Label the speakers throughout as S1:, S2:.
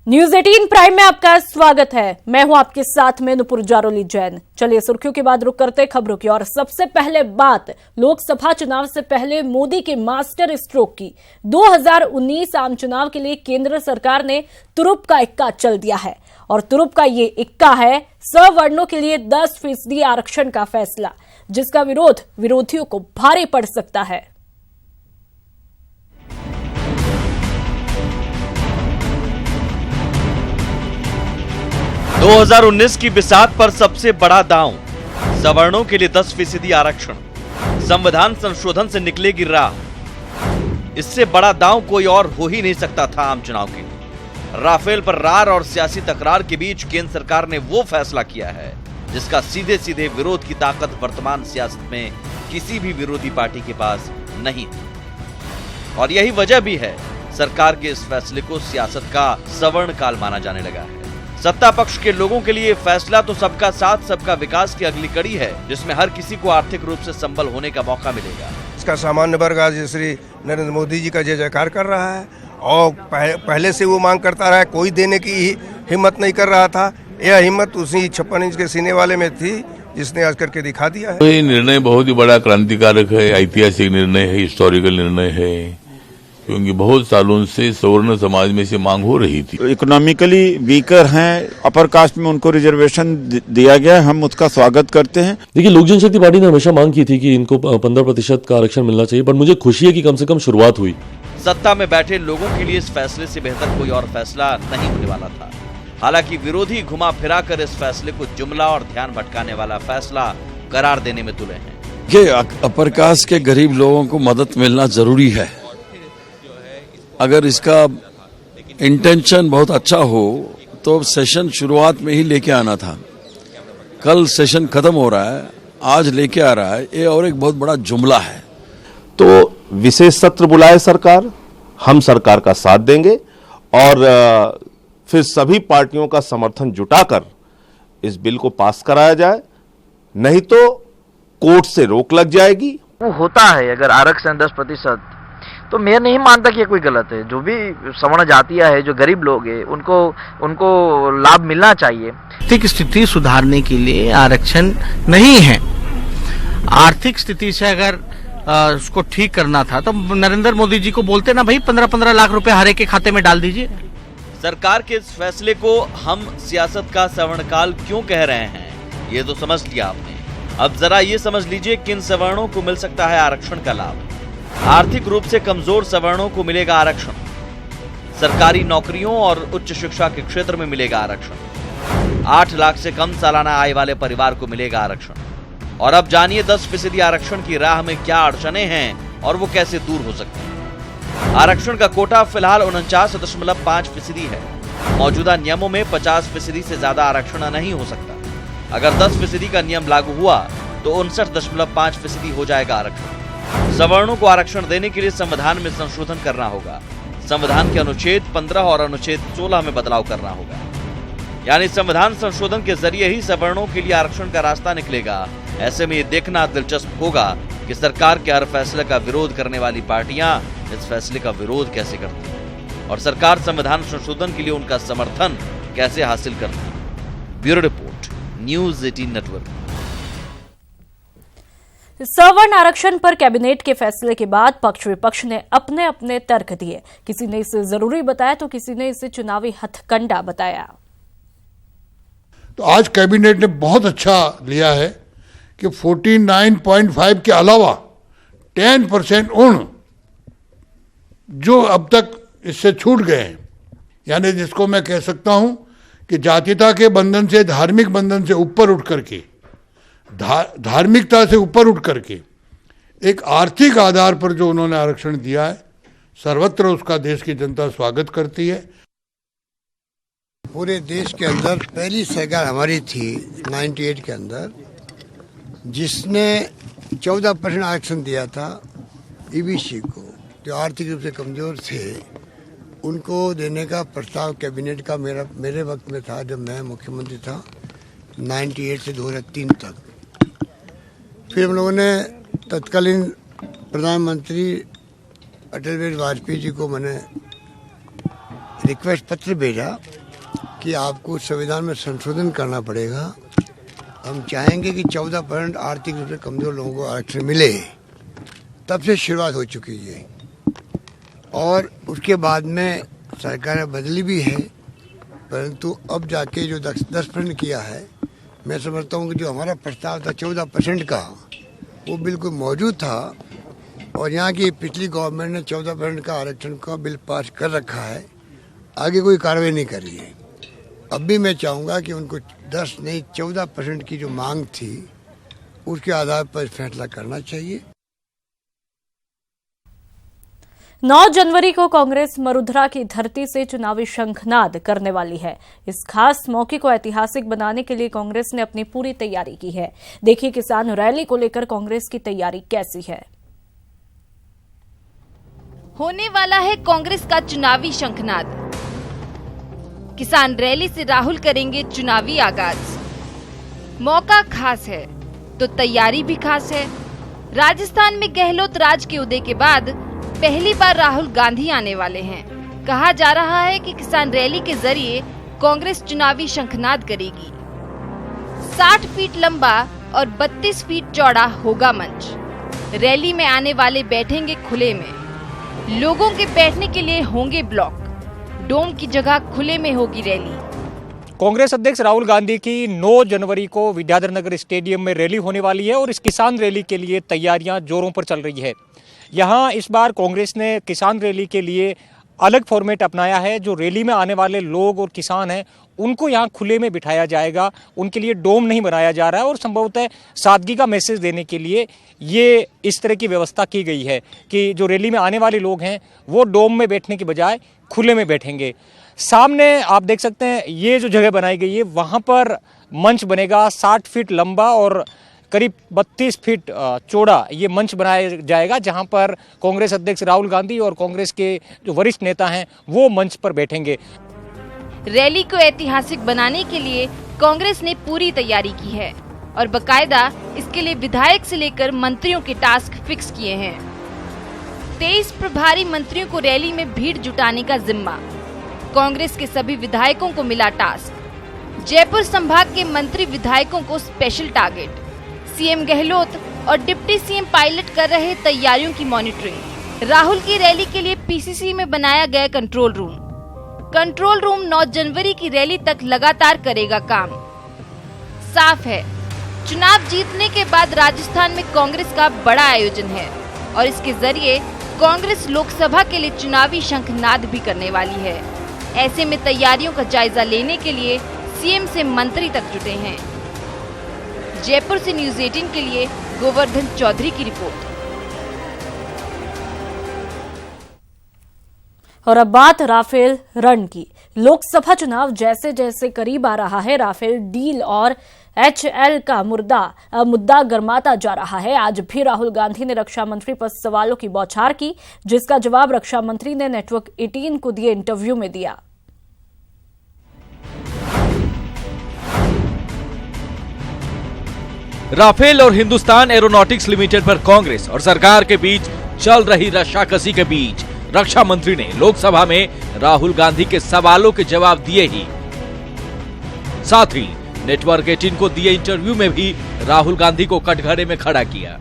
S1: News 18 prime में आपका स्वागत है। मैं हूं आपके साथ में नुपुर जारोली जैन। चलिए सुर्खियों के बाद रुक करते खबरों की। और सबसे पहले बात लोकसभा चुनाव से पहले मोदी के मास्टर स्ट्रोक की। 2019 आम चुनाव के लिए केंद्र सरकार ने तुरुप का इक्का चल दिया है और तुरुप का ये इक्का है सवर्णों के लिए 10% आरक्षण का फैसला, जिसका विरोध विरोधियों को भारी पड़ सकता है।
S2: दो 2019 की बिसात पर सबसे बड़ा दांव, सवर्णों के लिए 10% आरक्षण, संविधान संशोधन से निकलेगी राह। इससे बड़ा दांव कोई और हो ही नहीं सकता था आम चुनाव के लिए। राफेल पर रार और सियासी तकरार के बीच केंद्र सरकार ने वो फैसला किया है जिसका सीधे सीधे विरोध की ताकत वर्तमान सियासत में किसी भी विरोधी पार्टी के पास नहीं थी। और यही वजह भी है सरकार के इस फैसले को सियासत का सवर्ण काल माना जाने लगा है। सत्ता पक्ष के लोगों के लिए फैसला तो सबका साथ सबका विकास की अगली कड़ी है, जिसमें हर किसी को आर्थिक रूप से संबल होने का मौका मिलेगा।
S3: इसका सामान्य वर्ग आज श्री नरेंद्र मोदी जी का जय जयकार कर रहा है और पहले से वो मांग करता रहा है, कोई देने की हिम्मत नहीं कर रहा था। यह हिम्मत उसी 56 इंच के सीने वाले में थी जिसने आज करके दिखा दिया है।
S4: ये निर्णय बहुत ही बड़ा क्रांतिकारक है, ऐतिहासिक निर्णय है, हिस्टोरिकल निर्णय है, क्योंकि बहुत सालों से सवर्ण समाज में से मांग हो रही थी।
S5: इकोनॉमिकली वीकर हैं, अपर कास्ट में उनको रिजर्वेशन दिया गया है, हम उसका स्वागत करते हैं।
S6: देखिए, लोक जनशक्ति पार्टी ने हमेशा मांग की थी कि इनको 15% का आरक्षण मिलना चाहिए, बट मुझे खुशी है कि कम से कम शुरुआत हुई।
S2: सत्ता में बैठे लोगों के लिए इस फैसले से बेहतर कोई और फैसला नहीं होने वाला था। हालांकि विरोधी घुमा फिरा कर इस फैसले को जुमला और ध्यान भटकाने वाला फैसला करार देने में तुले हैं।
S7: अपर कास्ट के गरीब लोगों को मदद मिलना जरूरी है। अगर इसका इंटेंशन बहुत अच्छा हो तो सेशन शुरुआत में ही लेके आना था। कल सेशन खत्म हो रहा है, आज लेके आ रहा है, ये और एक बहुत बड़ा जुमला है।
S8: तो विशेष सत्र बुलाए सरकार, हम सरकार का साथ देंगे और फिर सभी पार्टियों का समर्थन जुटाकर इस बिल को पास कराया जाए, नहीं तो कोर्ट से रोक लग जाएगी।
S9: वो होता है अगर आरक्षण 10%, तो मैं नहीं मानता कि ये कोई गलत है। जो भी सवर्ण जातियां है, जो गरीब लोग हैं, उनको लाभ मिलना चाहिए।
S10: आर्थिक स्थिति सुधारने के लिए आरक्षण नहीं है। आर्थिक स्थिति से अगर उसको ठीक करना था तो नरेंद्र मोदी जी को बोलते ना, भाई 15-15 लाख रुपए हर एक के खाते में डाल दीजिए।
S2: सरकार के इस फैसले को हम सियासत का सवर्णकाल क्यों कह रहे हैं, ये तो समझ लिया आपने। अब जरा ये समझ लीजिए किन सवर्णों को मिल सकता है आरक्षण का लाभ। आर्थिक रूप से कमजोर सवर्णों को मिलेगा आरक्षण, सरकारी नौकरियों और उच्च शिक्षा के क्षेत्र में मिलेगा आरक्षण, 8 लाख से कम सालाना आय वाले परिवार को मिलेगा आरक्षण। और अब जानिए 10% आरक्षण की राह में क्या अड़चनें हैं और वो कैसे दूर हो सकती हैं। आरक्षण का कोटा फिलहाल 49.5% है। मौजूदा नियमों में 50% से ज्यादा आरक्षण नहीं हो सकता। अगर 10% का नियम लागू हुआ तो 59.5% हो जाएगा आरक्षण। सवर्णों को आरक्षण देने के लिए संविधान में संशोधन करना होगा। संविधान के अनुच्छेद 15 और अनुच्छेद 16 में बदलाव करना होगा। यानी संविधान संशोधन के जरिए ही सवर्णों के लिए आरक्षण का रास्ता निकलेगा। ऐसे में ये देखना दिलचस्प होगा कि सरकार के हर फैसले का विरोध करने वाली पार्टियां इस फैसले का विरोध कैसे करती हैं और सरकार संविधान संशोधन के लिए उनका समर्थन कैसे हासिल करती है। Bureau report, news 18 network.
S1: सवर्ण आरक्षण पर कैबिनेट के फैसले के बाद पक्ष विपक्ष ने अपने अपने तर्क दिए। किसी ने इसे जरूरी बताया तो किसी ने इसे चुनावी हथकंडा बताया।
S11: तो आज कैबिनेट ने बहुत अच्छा लिया है कि 49.5 के अलावा 10% उन जो अब तक इससे छूट गए हैं, यानी जिसको मैं कह सकता हूं कि जातीयता के बंधन से, धार्मिक बंधन से ऊपर उठ करके, धार्मिकता से ऊपर उठ करके एक आर्थिक आधार पर जो उन्होंने आरक्षण दिया है, सर्वत्र उसका देश की जनता स्वागत करती है।
S12: पूरे देश के अंदर पहली सरकार हमारी थी 98 के अंदर, जिसने 14% आरक्षण दिया था ईबीसी को, जो आर्थिक रूप से कमजोर थे, उनको देने का प्रस्ताव कैबिनेट का मेरे वक्त में था, जब मैं मुख्यमंत्री था 98 से 2003 तक। फिर हम लोगों ने तत्कालीन प्रधानमंत्री अटल बिहारी वाजपेयी जी को मैंने रिक्वेस्ट पत्र भेजा कि आपको संविधान में संशोधन करना पड़ेगा। हम चाहेंगे कि 14% आर्थिक रूप से कमजोर लोगों को आरक्षण मिले। तब से शुरुआत हो चुकी है और उसके बाद में सरकार बदली भी है, परंतु अब जाके जो 10% किया है, मैं समझता हूँ कि जो हमारा प्रस्ताव था 14% का, वो बिल्कुल मौजूद था और यहाँ की पिछली गवर्नमेंट ने 14% का आरक्षण का बिल पास कर रखा है, आगे कोई कार्रवाई नहीं कर रही है। अब भी मैं चाहूँगा कि उनको 10 नहीं 14% की जो मांग थी उसके आधार पर फैसला करना चाहिए।
S1: 9 जनवरी को कांग्रेस मरुधरा की धरती से चुनावी शंखनाद करने वाली है। इस खास मौके को ऐतिहासिक बनाने के लिए कांग्रेस ने अपनी पूरी तैयारी की है। देखिए किसान रैली को लेकर कांग्रेस की तैयारी कैसी है।
S13: होने वाला है कांग्रेस का चुनावी शंखनाद। किसान रैली से राहुल करेंगे चुनावी आगाज। मौका खास है तो तैयारी भी खास है। राजस्थान में गहलोत राज के उदय के बाद पहली बार राहुल गांधी आने वाले हैं। कहा जा रहा है कि किसान रैली के जरिए कांग्रेस चुनावी शंखनाद करेगी। 60 फीट लंबा और 32 फीट चौड़ा होगा मंच। रैली में आने वाले बैठेंगे खुले में। लोगों के बैठने के लिए होंगे ब्लॉक। डोम की जगह खुले में होगी रैली।
S14: कांग्रेस अध्यक्ष राहुल गांधी की 9 जनवरी को विद्याधर नगर स्टेडियम में रैली होने वाली है और इस किसान रैली के लिए तैयारियां जोरों पर चल रही है। यहाँ इस बार कांग्रेस ने किसान रैली के लिए अलग फॉर्मेट अपनाया है। जो रैली में आने वाले लोग और किसान हैं उनको यहाँ खुले में बिठाया जाएगा। उनके लिए डोम नहीं बनाया जा रहा है और संभवतः सादगी का मैसेज देने के लिए ये इस तरह की व्यवस्था की गई है कि जो रैली में आने वाले लोग हैं वो डोम में बैठने की बजाय खुले में बैठेंगे। सामने आप देख सकते हैं ये जो जगह बनाई गई है वहाँ पर मंच बनेगा। 60 फीट लंबा और करीब 32 फीट चौड़ा ये मंच बनाया जाएगा, जहां पर कांग्रेस अध्यक्ष राहुल गांधी और कांग्रेस के जो वरिष्ठ नेता हैं वो मंच पर बैठेंगे।
S13: रैली को ऐतिहासिक बनाने के लिए कांग्रेस ने पूरी तैयारी की है और बकायदा इसके लिए विधायक से लेकर मंत्रियों के टास्क फिक्स किए हैं। 23 प्रभारी मंत्रियों को रैली में भीड़ जुटाने का जिम्मा। कांग्रेस के सभी विधायकों को मिला टास्क। जयपुर संभाग के मंत्री विधायकों को स्पेशल टारगेट। सीएम गहलोत और डिप्टी सीएम पायलट कर रहे तैयारियों की मॉनिटरिंग। राहुल की रैली के लिए पीसीसी में बनाया गया कंट्रोल रूम। कंट्रोल रूम 9 जनवरी की रैली तक लगातार करेगा काम। साफ है, चुनाव जीतने के बाद राजस्थान में कांग्रेस का बड़ा आयोजन है और इसके जरिए कांग्रेस लोकसभा के लिए चुनावी शंखनाद भी करने वाली है। ऐसे में तैयारियों का जायजा लेने के लिए सीएम से मंत्री तक जुटे हैं। जयपुर से न्यूज़ 18 के लिए गोवर्धन चौधरी की रिपोर्ट।
S1: और अब बात राफेल रण की। लोकसभा चुनाव जैसे जैसे करीब आ रहा है, राफेल डील और एचएल का मुद्दा गर्माता जा रहा है। आज भी राहुल गांधी ने रक्षा मंत्री पर सवालों की बौछार की, जिसका जवाब रक्षा मंत्री ने नेटवर्क 18 को दिए इंटरव्यू में दिया।
S2: राफेल और हिंदुस्तान एरोनॉटिक्स लिमिटेड पर कांग्रेस और सरकार के बीच चल रही रस्साकसी के बीच रक्षा मंत्री ने लोकसभा में राहुल गांधी के सवालों के जवाब दिए ही साथ ही नेटवर्क 18 को दिए इंटरव्यू में भी राहुल गांधी को कटघरे में खड़ा किया।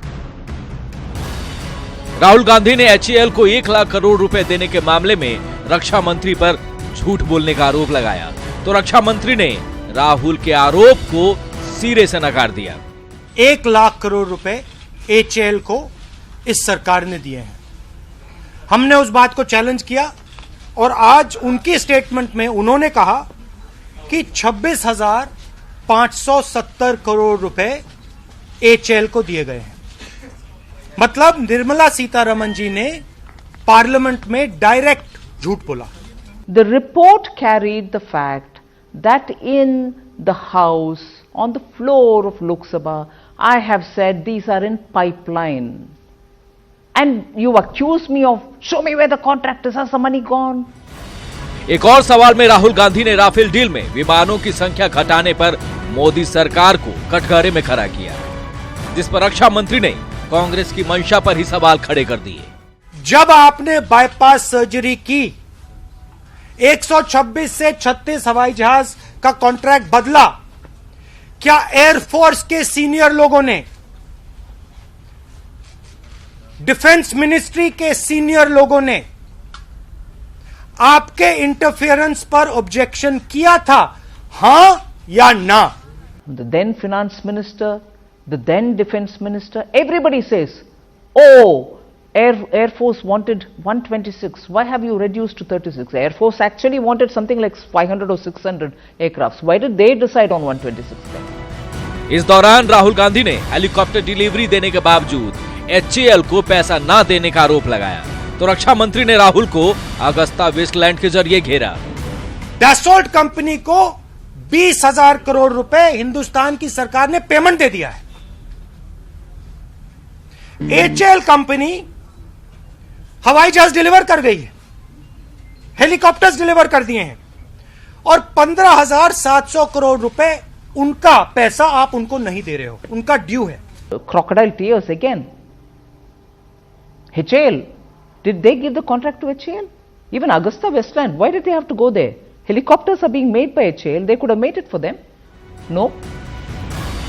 S2: राहुल गांधी ने एचएएल को 1 लाख करोड़ रुपए देने के मामले में रक्षा मंत्री पर झूठ बोलने का आरोप लगाया, तो रक्षा मंत्री ने राहुल के आरोप को सिरे से नकार दिया।
S15: 1 लाख करोड़ रुपए एचएएल को इस सरकार ने दिए हैं। हमने उस बात को चैलेंज किया और आज उनके स्टेटमेंट में उन्होंने कहा कि 26,570 करोड़ रुपए एचएएल को दिए गए हैं। मतलब निर्मला सीतारमण जी ने पार्लियामेंट में डायरेक्ट झूठ बोला।
S16: The report carried the fact that in the house on the floor of Lok Sabha I have said these are in pipeline. And you accuse me of show me where the contractors are, some money gone.
S2: एक और सवाल में राहुल गांधी ने Rafale deal में विमानों की संख्या घटाने पर मोदी सरकार को कटघरे में खड़ा किया, जिस पर रक्षा मंत्री ने कांग्रेस की मंशा पर ही सवाल खड़े कर दिए।
S15: जब आपने बाईपास सर्जरी की 126 से 36 हवाई जहाज का कॉन्ट्रैक्ट बदला। क्या एयरफोर्स के सीनियर लोगों ने, डिफेंस मिनिस्ट्री के सीनियर लोगों ने आपके इंटरफेरेंस पर ऑब्जेक्शन किया था, हां या ना?
S16: The then finance minister, the then defense minister, everybody says, oh, Air Force wanted 126. Why have you reduced to 36? Air Force actually wanted something like 500 or 600 aircrafts. Why did they decide on 126 then?
S17: इस दौरान राहुल गांधी ने helicopter delivery देने के बावजूद HAL को पैसा ना देने का आरोप लगाया, तो रक्षा मंत्री ने राहुल को अगस्ता वेस्टलैंड के जरिए घेरा।
S15: डैसोल्ट कंपनी को 20,000 करोड़ रुपए हिंदुस्तान की सरकार ने पेमेंट दे दिया है। HAL कंपनी हवाई जहाज डिलीवर कर गई है, हेलीकॉप्टर्स डिलीवर कर दिए हैं, और 15,700 करोड़ रुपए उनका पैसा आप उनको नहीं दे रहे हो, उनका ड्यू है।
S16: Crocodile tears again. HAL, did they give the contract to HAL? Even Augusta Westland, why did they have to go there? Helicopters are being made by HAL, they could have made it for them. No.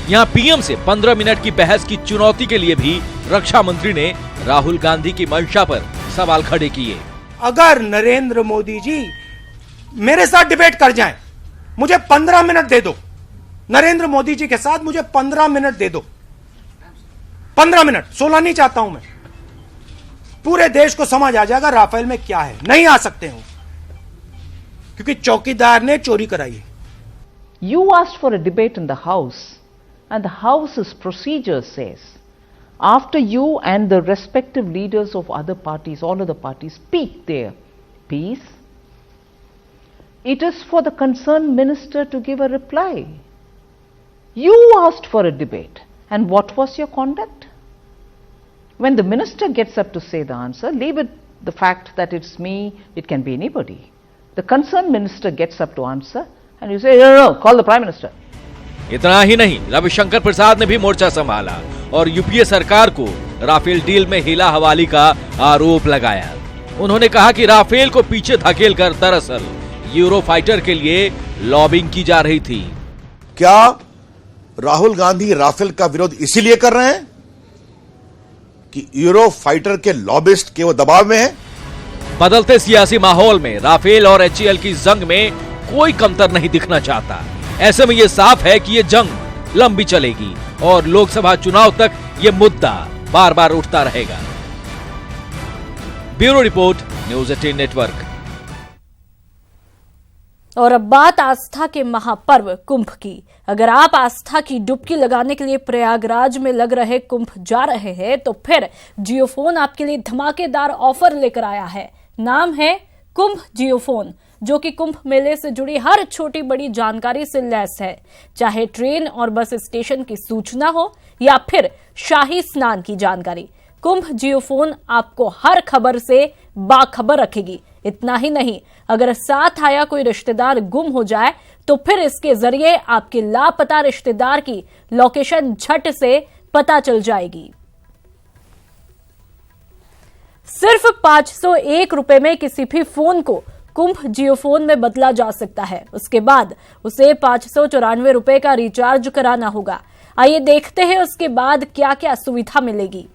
S17: यहाँ PM से 15 minute की बहस की चुनौती के लिए भी रक्षा मंत्री ने राहुल गांधी की मंशा पर सवाल खड़े किए।
S15: अगर नरेंद्र मोदी जी मेरे साथ डिबेट कर जाएं, मुझे 15 मिनट दे दो, नरेंद्र मोदी जी के साथ मुझे 15 मिनट दे दो, 15 मिनट, 16 नहीं चाहता हूं मैं, पूरे देश को समझ आ जाएगा राफेल में क्या है। नहीं आ सकते हो क्योंकि चौकीदार ने चोरी कराई है।
S16: You asked for a debate in the House, and the House's procedure says, after you and the respective leaders of other parties, all of the parties, speak their piece, it is for the concerned minister to give a reply. You asked for a debate, and what was your conduct? When the minister gets up to say the answer, leave it the fact that it's me, it can be anybody. The concerned minister gets up to answer, and you say, no, call the Prime Minister.
S17: इतना ही नहीं, रविशंकर प्रसाद ने भी मोर्चा संभाला और UPA सरकार को Rafale deal में हिला हवाली का आरोप लगाया। उन्होंने कहा कि राफेल को पीछे धकेलकर दरअसल यूरोफाइटर के लिए लॉबिंग की जा रही थी।
S18: क्या राहुल गांधी राफेल का विरोध इसीलिए कर रहे हैं कि यूरोफाइटर के लॉबिस्ट के वो दबाव में हैं?
S17: बदलते सियासी माहौल में राफेल और HAL की जंग में कोई कमतर नहीं दिखना चाहता। ऐसे में ये साफ है कि ये जंग लंबी चलेगी और लोकसभा चुनाव तक ये मुद्दा बार बार उठता रहेगा। Bureau report, news 18 network.
S1: और अब बात आस्था के महापर्व कुंभ की। अगर आप आस्था की डुबकी लगाने के लिए प्रयागराज में लग रहे कुंभ जा रहे हैं, तो फिर जियोफोन आपके लिए धमाकेदार ऑफर लेकर आया है। नाम है कुंभ जियोफोन, जो कि कुंभ मेले से जुड़ी हर छोटी बड़ी जानकारी से लैस है। चाहे ट्रेन और बस स्टेशन की सूचना हो या फिर शाही स्नान की जानकारी, कुंभ जियोफोन आपको हर खबर से बाखबर रखेगी। इतना ही नहीं, अगर साथ आया कोई रिश्तेदार गुम हो जाए तो फिर इसके जरिए आपके लापता रिश्तेदार की लोकेशन झट से पता चल जाएगी। सिर्फ 501 रुपए में किसी भी फोन को कुंभ जियोफोन में बदला जा सकता है। उसके बाद उसे 594 रुपए का रिचार्ज कराना होगा। आइए देखते हैं उसके बाद क्या क्या सुविधा मिलेगी।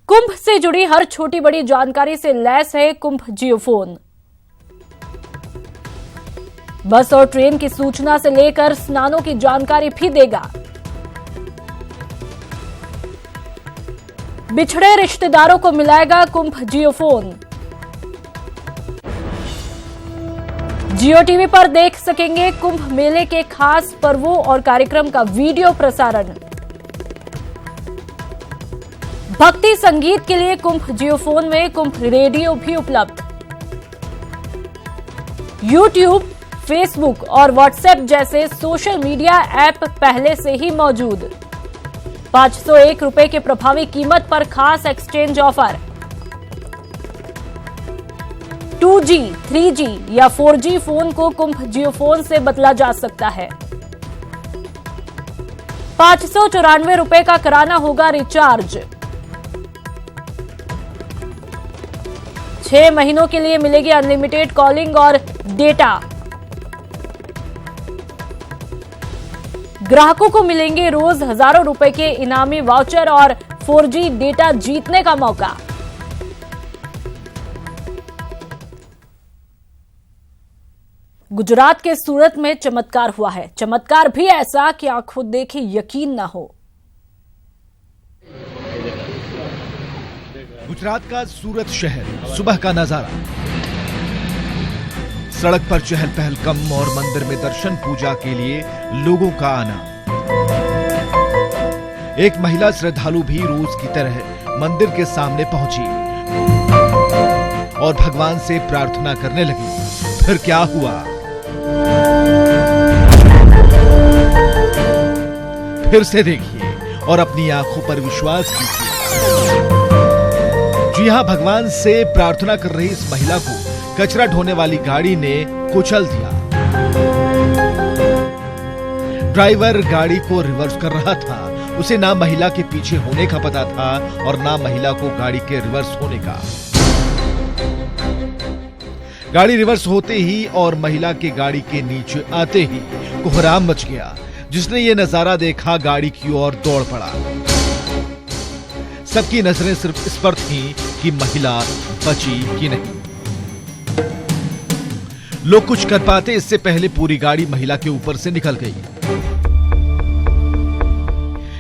S1: कुंभ से जुड़ी हर छोटी बड़ी जानकारी से लैस है कुंभ जियोफोन। बस और ट्रेन की सूचना से लेकर स्नानों की जानकारी भी देगा। बिछड़े रिश्तेदारों को मिलाएगा कुंभ जियोफोन। जियो टीवी पर देख सकेंगे कुंभ मेले के खास पर्वों और कार्यक्रम का वीडियो प्रसारण। भक्ति संगीत के लिए कुंभ जियोफोन में कुंभ रेडियो भी उपलब्ध। यूट्यूब, फेसबुक और व्हाट्सएप जैसे सोशल मीडिया ऐप पहले से ही मौजूद। 501 रुपए के प्रभावी कीमत पर खास एक्सचेंज ऑफर। 2G, 3G या 4G फोन को कुंभ जियोफोन से बदला जा सकता है। 594 रुपए का कराना होगा रिचार्ज। 6 महीनों के लिए मिलेगी अनलिमिटेड कॉलिंग और डेटा। ग्राहकों को मिलेंगे रोज हजारों रुपए के इनामी वाउचर और 4G डेटा जीतने का मौका। गुजरात के सूरत में चमत्कार हुआ है। चमत्कार भी ऐसा कि आंखों देखे यकीन ना हो।
S19: गुजरात का सूरत शहर, सुबह का नजारा, सड़क पर चहल पहल कम और मंदिर में दर्शन पूजा के लिए लोगों का आना। एक महिला श्रद्धालु भी रोज की तरह मंदिर के सामने पहुंची और भगवान से प्रार्थना करने लगी। फिर क्या हुआ? फिर से देखिए और अपनी आंखों पर विश्वास कीजिए। जी हां, भगवान से प्रार्थना कर रही इस महिला को कचरा ढोने वाली गाड़ी ने कुचल दिया। ड्राइवर गाड़ी को रिवर्स कर रहा था। उसे ना महिला के पीछे होने का पता था और ना महिला को गाड़ी के रिवर्स होने का। गाड़ी रिवर्स होते ही और महिला के गाड़ी के नीचे आते ही कोहराम मच गया। जिसने ये नजारा देखा गाड़ी की ओर दौड़ पड़ा। सबकी नजरें सिर्फ इस पर थीं कि महिला बची कि नहीं। लोग कुछ कर पाते इससे पहले पूरी गाड़ी महिला के ऊपर से निकल गई।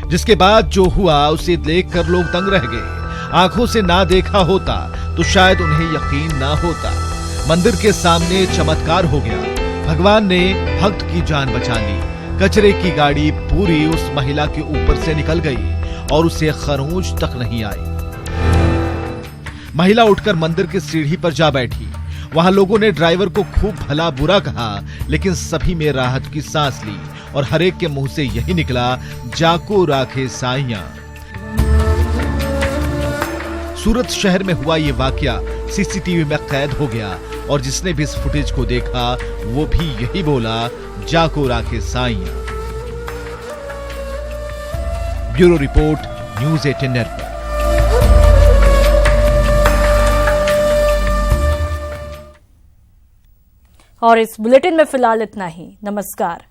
S19: जिसके बाद जो हुआ उसे देखकर लोग दंग रह गए। आंखों से ना देखा होता तो शायद उन्हें यकीन ना होता। मंदिर के सामने चमत्कार हो गया। भगवान ने भक्त की जान बचा ली। कचरे की गाड़ी पूरी उस महिला के ऊपर से निकल गई और उसे खरोंच तक नहीं आई। महिला उठकर मंदिर की सीढ़ी पर जा बैठी। वहां लोगों ने ड्राइवर को खूब भला बुरा कहा, लेकिन सभी में राहत की सांस ली और हरेक के मुंह से यही निकला, जाको राखे साइयां। सूरत शहर में हुआ ये वाकया सीसीटीवी में कैद हो गया और जिसने भी इस फुटेज को देखा वो भी यही बोला, जाको राखे साइयां। Bureau report, news 18 network.
S1: और इस बुलेटिन में फिलहाल इतना ही। नमस्कार।